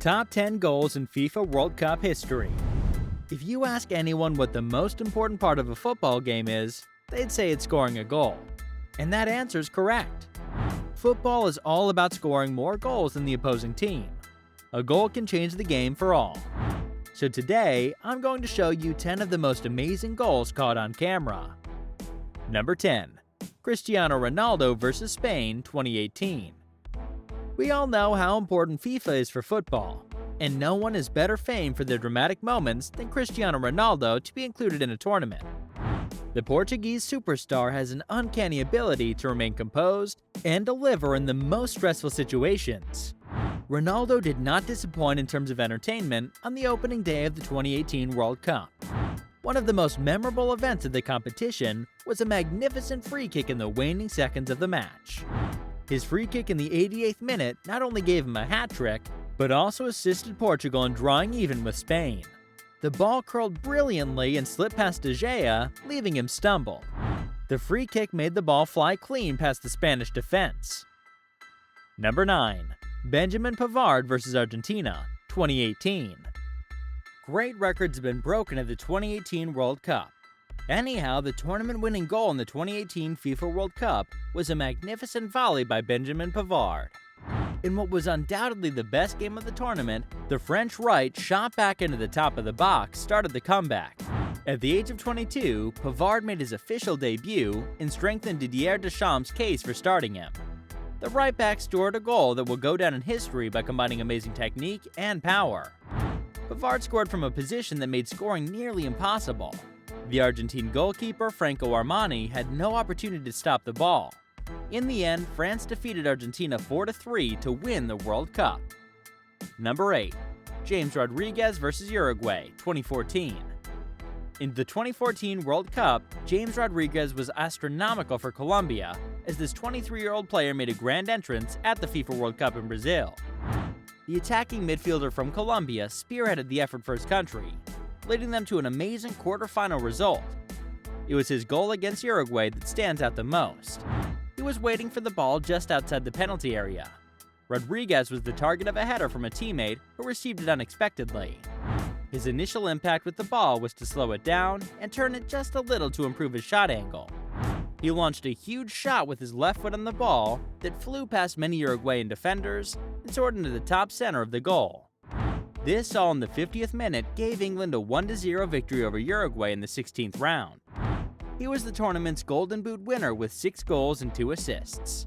Top 10 goals in FIFA World Cup history. If you ask anyone what the most important part of a football game is, they'd say it's scoring a goal. And that answer is correct. Football is all about scoring more goals than the opposing team. A goal can change the game for all. So today, I'm going to show you 10 of the most amazing goals caught on camera. Number 10. Cristiano Ronaldo vs Spain 2018. We all know how important FIFA is for football, and no one is better famed for their dramatic moments than Cristiano Ronaldo to be included in a tournament. The Portuguese superstar has an uncanny ability to remain composed and deliver in the most stressful situations. Ronaldo did not disappoint in terms of entertainment on the opening day of the 2018 World Cup. One of the most memorable events of the competition was a magnificent free kick in the waning seconds of the match. His free kick in the 88th minute not only gave him a hat-trick, but also assisted Portugal in drawing even with Spain. The ball curled brilliantly and slipped past De Gea, leaving him stumble. The free kick made the ball fly clean past the Spanish defense. Number 9. Benjamin Pavard vs Argentina 2018. Great records have been broken at the 2018 World Cup. Anyhow, the tournament-winning goal in the 2018 FIFA World Cup was a magnificent volley by Benjamin Pavard. In what was undoubtedly the best game of the tournament, the French right shot back into the top of the box started the comeback. At the age of 22, Pavard made his official debut and strengthened Didier Deschamps' case for starting him. The right-back scored a goal that will go down in history by combining amazing technique and power. Pavard scored from a position that made scoring nearly impossible. The Argentine goalkeeper Franco Armani had no opportunity to stop the ball. In the end, France defeated Argentina 4-3 to win the World Cup. Number 8. James Rodriguez vs Uruguay 2014. In the 2014 World Cup, James Rodriguez was astronomical for Colombia, as this 23-year-old player made a grand entrance at the FIFA World Cup in Brazil. The attacking midfielder from Colombia spearheaded the effort for his country, leading them to an amazing quarterfinal result. It was his goal against Uruguay that stands out the most. He was waiting for the ball just outside the penalty area. Rodriguez was the target of a header from a teammate who received it unexpectedly. His initial impact with the ball was to slow it down and turn it just a little to improve his shot angle. He launched a huge shot with his left foot on the ball that flew past many Uruguayan defenders and soared into the top center of the goal. This all in the 50th minute gave England a 1-0 victory over Uruguay in the 16th round. He was the tournament's Golden Boot winner with 6 goals and 2 assists.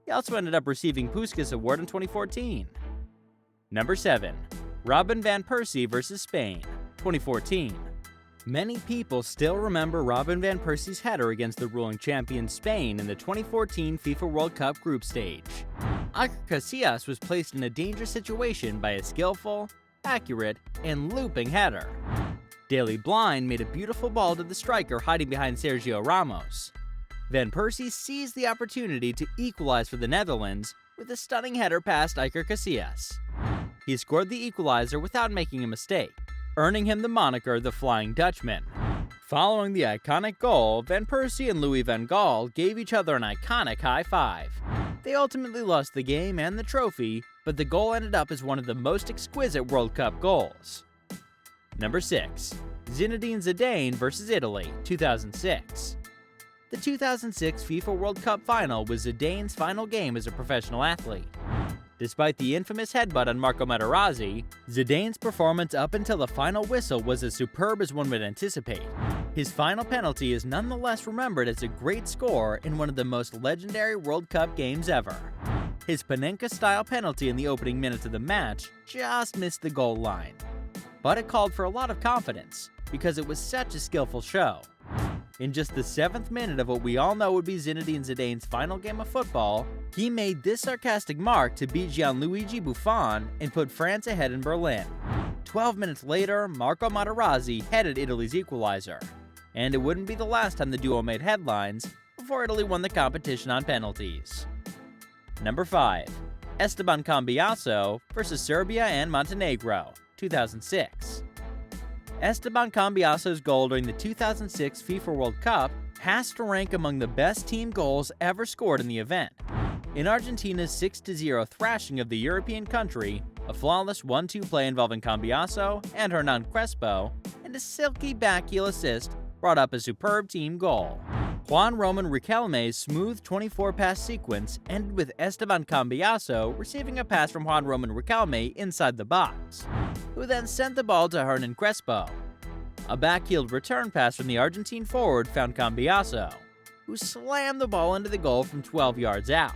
He also ended up receiving Puskas Award in 2014. Number 7. Robin van Persie vs Spain 2014. Many people still remember Robin van Persie's header against the ruling champion Spain in the 2014 FIFA World Cup group stage. Iker Casillas was placed in a dangerous situation by a skillful, accurate, and looping header. Daley Blind made a beautiful ball to the striker hiding behind Sergio Ramos. Van Persie seized the opportunity to equalize for the Netherlands with a stunning header past Iker Casillas. He scored the equalizer without making a mistake, earning him the moniker the Flying Dutchman. Following the iconic goal, Van Persie and Louis van Gaal gave each other an iconic high five. They ultimately lost the game and the trophy, but the goal ended up as one of the most exquisite World Cup goals. Number 6. Zinedine Zidane vs Italy 2006. The 2006 FIFA World Cup final was Zidane's final game as a professional athlete. Despite the infamous headbutt on Marco Materazzi, Zidane's performance up until the final whistle was as superb as one would anticipate. His final penalty is nonetheless remembered as a great score in one of the most legendary World Cup games ever. His Panenka-style penalty in the opening minutes of the match just missed the goal line. But it called for a lot of confidence, because it was such a skillful show. In just the 7th minute of what we all know would be Zinedine Zidane's final game of football, he made this sarcastic mark to beat Gianluigi Buffon and put France ahead in Berlin. 12 minutes later, Marco Materazzi headed Italy's equalizer. And it wouldn't be the last time the duo made headlines before Italy won the competition on penalties. Number 5. Esteban Cambiasso vs Serbia and Montenegro 2006. Esteban Cambiasso's goal during the 2006 FIFA World Cup has to rank among the best team goals ever scored in the event. In Argentina's 6-0 thrashing of the European country, a flawless 1-2 play involving Cambiasso and Hernan Crespo, and a silky backheel assist brought up a superb team goal. Juan Roman Riquelme's smooth 24-pass sequence ended with Esteban Cambiasso receiving a pass from Juan Roman Riquelme inside the box, who then sent the ball to Hernan Crespo. A backheeled return pass from the Argentine forward found Cambiasso, who slammed the ball into the goal from 12 yards out.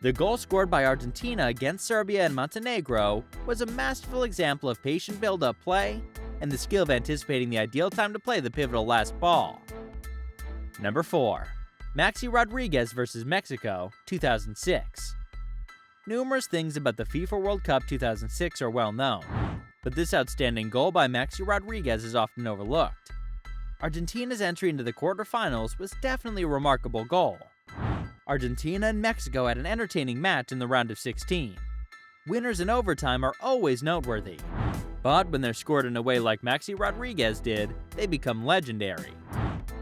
The goal scored by Argentina against Serbia and Montenegro was a masterful example of patient build-up play and the skill of anticipating the ideal time to play the pivotal last ball. Number 4. Maxi Rodriguez vs. Mexico, 2006. Numerous things about the FIFA World Cup 2006 are well known, but this outstanding goal by Maxi Rodriguez is often overlooked. Argentina's entry into the quarterfinals was definitely a remarkable goal. Argentina and Mexico had an entertaining match in the round of 16. Winners in overtime are always noteworthy, but when they're scored in a way like Maxi Rodriguez did, they become legendary.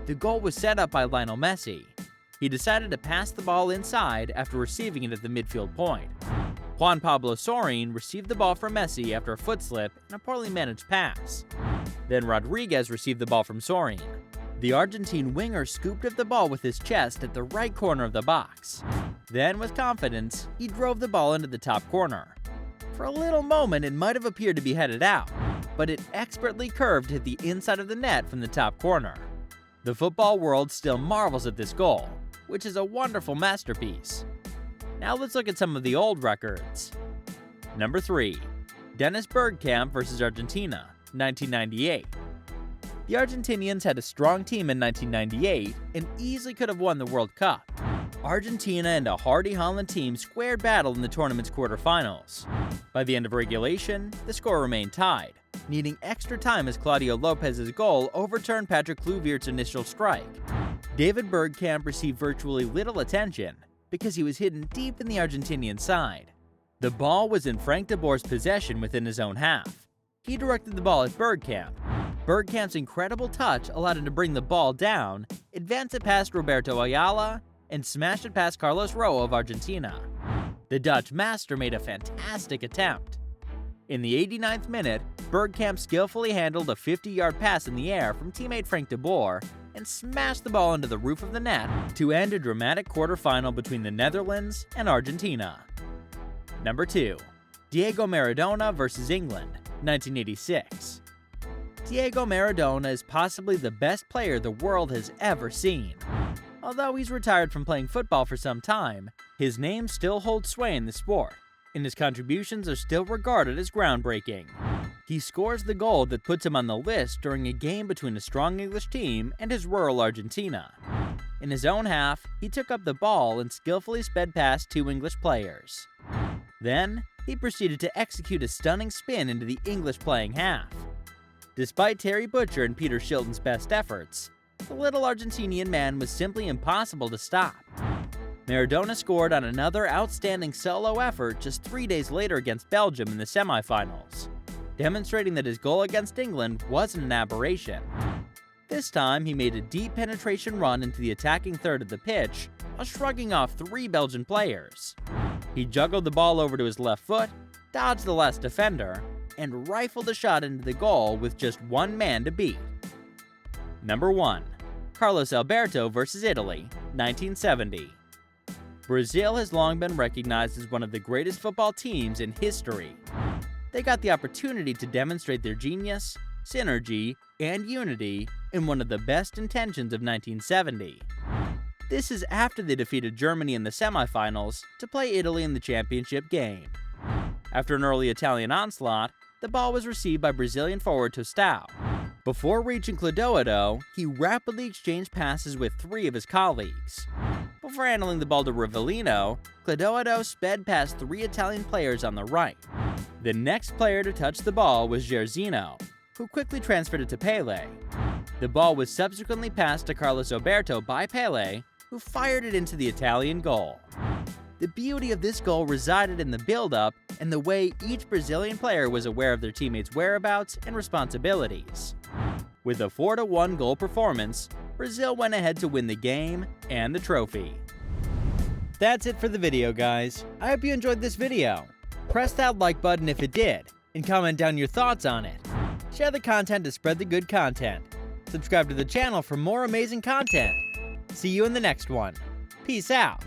The goal was set up by Lionel Messi. He decided to pass the ball inside after receiving it at the midfield point. Juan Pablo Sorin received the ball from Messi after a foot slip and a poorly managed pass. Then Rodriguez received the ball from Sorin. The Argentine winger scooped up the ball with his chest at the right corner of the box. Then, with confidence, he drove the ball into the top corner. For a little moment, it might have appeared to be headed out, but it expertly curved to hit the inside of the net from the top corner. The football world still marvels at this goal, which is a wonderful masterpiece. Now let's look at some of the old records. Number 3. Dennis Bergkamp vs. Argentina, 1998. The Argentinians had a strong team in 1998 and easily could have won the World Cup. Argentina and a hardy Holland team squared battle in the tournament's quarterfinals. By the end of regulation, the score remained tied, needing extra time as Claudio Lopez's goal overturned Patrick Kluivert's initial strike. David Bergkamp received virtually little attention because he was hidden deep in the Argentinian side. The ball was in Frank de Boer's possession within his own half. He directed the ball at Bergkamp. Bergkamp's incredible touch allowed him to bring the ball down, advance it past Roberto Ayala, and smash it past Carlos Roa of Argentina. The Dutch master made a fantastic attempt. In the 89th minute, Bergkamp skillfully handled a 50-yard pass in the air from teammate Frank de Boer and smashed the ball into the roof of the net to end a dramatic quarterfinal between the Netherlands and Argentina. Number 2. Diego Maradona vs. England, 1986. Diego Maradona is possibly the best player the world has ever seen. Although he's retired from playing football for some time, his name still holds sway in the sport, and his contributions are still regarded as groundbreaking. He scores the goal that puts him on the list during a game between a strong English team and his rural Argentina. In his own half, he took up the ball and skillfully sped past 2 English players. Then, he proceeded to execute a stunning spin into the English playing half. Despite Terry Butcher and Peter Shilton's best efforts, the little Argentinian man was simply impossible to stop. Maradona scored on another outstanding solo effort just 3 days later against Belgium in the semifinals, demonstrating that his goal against England wasn't an aberration. This time, he made a deep penetration run into the attacking third of the pitch while shrugging off 3 Belgian players. He juggled the ball over to his left foot, dodged the last defender, and rifled a shot into the goal with just 1 man to beat. Number 1. Carlos Alberto vs. Italy, 1970. Brazil has long been recognized as one of the greatest football teams in history. They got the opportunity to demonstrate their genius, synergy, and unity in one of the best intentions of 1970. This is after they defeated Germany in the semifinals to play Italy in the championship game. After an early Italian onslaught, the ball was received by Brazilian forward Tostão. Before reaching Clodoaldo, he rapidly exchanged passes with 3 of his colleagues. Before handling the ball to Rivellino, Clodoaldo sped past 3 Italian players on the right. The next player to touch the ball was Jairzinho, who quickly transferred it to Pelé. The ball was subsequently passed to Carlos Alberto by Pelé, who fired it into the Italian goal. The beauty of this goal resided in the build-up and the way each Brazilian player was aware of their teammates' whereabouts and responsibilities. With a 4-1 goal performance, Brazil went ahead to win the game and the trophy. That's it for the video, guys. I hope you enjoyed this video. Press that like button if it did, and comment down your thoughts on it. Share the content to spread the good content. Subscribe to the channel for more amazing content. See you in the next one. Peace out.